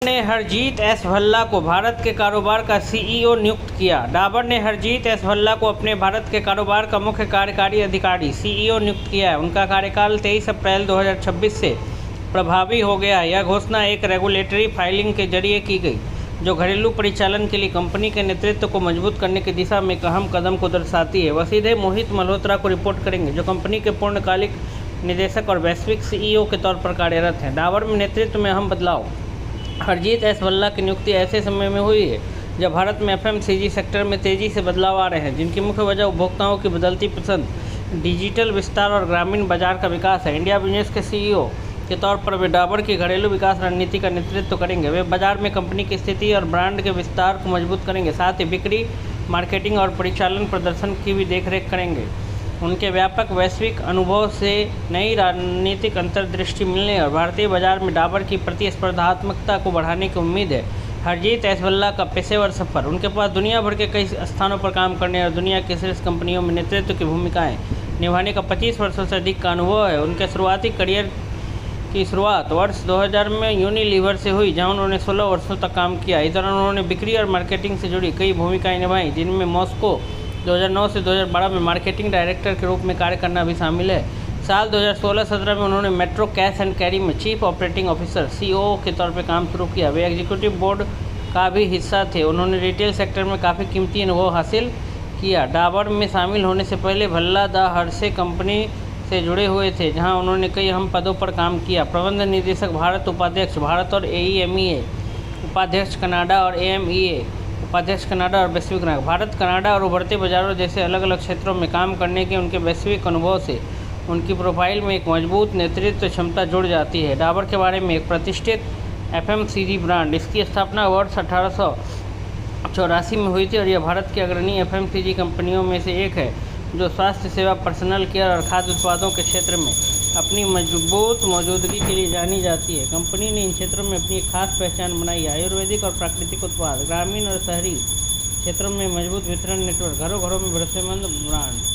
ने हरजीत एस भल्ला को भारत के कारोबार का सीईओ नियुक्त किया। डाबर ने हरजीत एस भल्ला को अपने भारत के कारोबार का मुख्य कार्यकारी अधिकारी सीईओ नियुक्त किया है। उनका कार्यकाल 23 अप्रैल 2026 से प्रभावी हो गया है। यह घोषणा एक रेगुलेटरी फाइलिंग के जरिए की गई, जो घरेलू परिचालन के लिए कंपनी के नेतृत्व को मजबूत करने की दिशा में एक अहम कदम को दर्शाती है। वह सीधे मोहित मल्होत्रा को रिपोर्ट करेंगे, जो कंपनी के पूर्णकालिक निदेशक और वैश्विक सीईओ के तौर पर कार्यरत हैं। डाबर में नेतृत्व में अहम बदलाव। हरजीत एस भल्ला की नियुक्ति ऐसे समय में हुई है जब भारत में एफएमसीजी सेक्टर में तेज़ी से बदलाव आ रहे हैं, जिनकी मुख्य वजह उपभोक्ताओं की बदलती पसंद, डिजिटल विस्तार और ग्रामीण बाजार का विकास है। इंडिया बिजनेस के सीईओ के तौर पर वे डाबर की घरेलू विकास रणनीति का नेतृत्व करेंगे। वे बाजार में कंपनी की स्थिति और ब्रांड के विस्तार को मजबूत करेंगे, साथ ही बिक्री, मार्केटिंग और परिचालन प्रदर्शन की भी देखरेख करेंगे। उनके व्यापक वैश्विक अनुभव से नई रणनीतिक अंतर्दृष्टि मिलने और भारतीय बाजार में डाबर की प्रतिस्पर्धात्मकता को बढ़ाने की उम्मीद है। हरजीत एस भल्ला का पेशेवर सफर। उनके पास दुनिया भर के कई स्थानों पर काम करने और दुनिया की शीर्ष कंपनियों में नेतृत्व की भूमिकाएं निभाने का 25 वर्षों से अधिक का अनुभव है। उनके शुरुआती करियर की शुरुआत वर्ष 2000 में यूनिलीवर से हुई, जहां उन्होंने 16 वर्षों तक काम किया। इस दौरान उन्होंने बिक्री और मार्केटिंग से जुड़ी कई भूमिकाएं निभाई, जिनमें मॉस्को 2009 से 2012 में मार्केटिंग डायरेक्टर के रूप में कार्य करना भी शामिल है। साल 2016-17 में उन्होंने मेट्रो कैश एंड कैरी में चीफ ऑपरेटिंग ऑफिसर सीओओ के तौर पर काम शुरू किया। वे एग्जीक्यूटिव बोर्ड का भी हिस्सा थे। उन्होंने रिटेल सेक्टर में काफ़ी कीमती अनुभव हासिल किया। डाबर में शामिल होने से पहले भल्ला द हर्शे कंपनी से जुड़े हुए थे, जहां उन्होंने कई अहम पदों पर काम किया। प्रबंध निदेशक भारत, उपाध्यक्ष भारत और AEMEA उपाध्यक्ष कनाडा और AMEA उपाध्यक्ष कनाडा और वैश्विक ग्राहक भारत, कनाडा और उभरते बाजारों जैसे अलग अलग क्षेत्रों में काम करने के उनके वैश्विक अनुभव से उनकी प्रोफाइल में एक मजबूत नेतृत्व क्षमता जुड़ जाती है। डाबर के बारे में एक प्रतिष्ठित FMCG ब्रांड। इसकी स्थापना वर्ष 1884 में हुई थी और यह भारत की अग्रणी FMCG कंपनियों में से एक है, जो स्वास्थ्य सेवा, पर्सनल केयर और खाद्य उत्पादों के क्षेत्र में अपनी मजबूत मौजूदगी के लिए जानी जाती है। कंपनी ने इन क्षेत्रों में अपनी एक खास पहचान बनाई है। आयुर्वेदिक और प्राकृतिक उत्पाद, ग्रामीण और शहरी क्षेत्रों में मजबूत वितरण नेटवर्क, घरों घरों में भरोसेमंद ब्रांड।